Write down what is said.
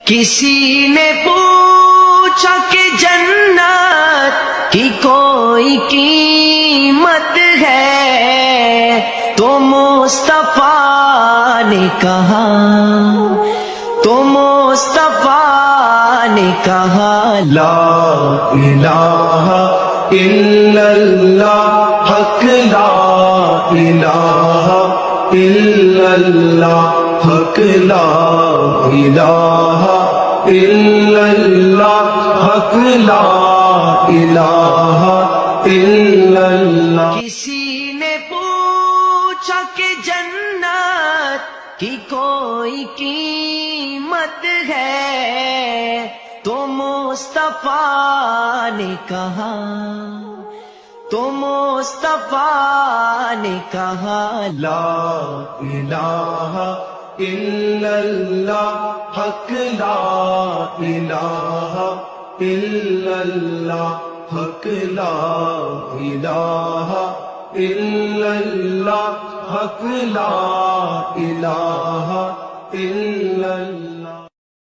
کسی نے پوچھا کہ جنت کی کوئی قیمت ہے، تو مصطفیٰ نے کہا، تو مصطفیٰ نے کہا لا الہ الا اللہ، حق لا الہ الا اللہ، حق لا الہ الا اللہ، حق لا الہ الا اللہ۔ کسی نے پوچھا کہ جنت کی کوئی قیمت ہے، تو مصطفیٰ نے کہا، تو مصطفیٰ نے کہا لا الہ الا اللہ، حق لا الہ الا اللہ، حق لا الہ الا اللہ، حق لا الہ الا اللہ۔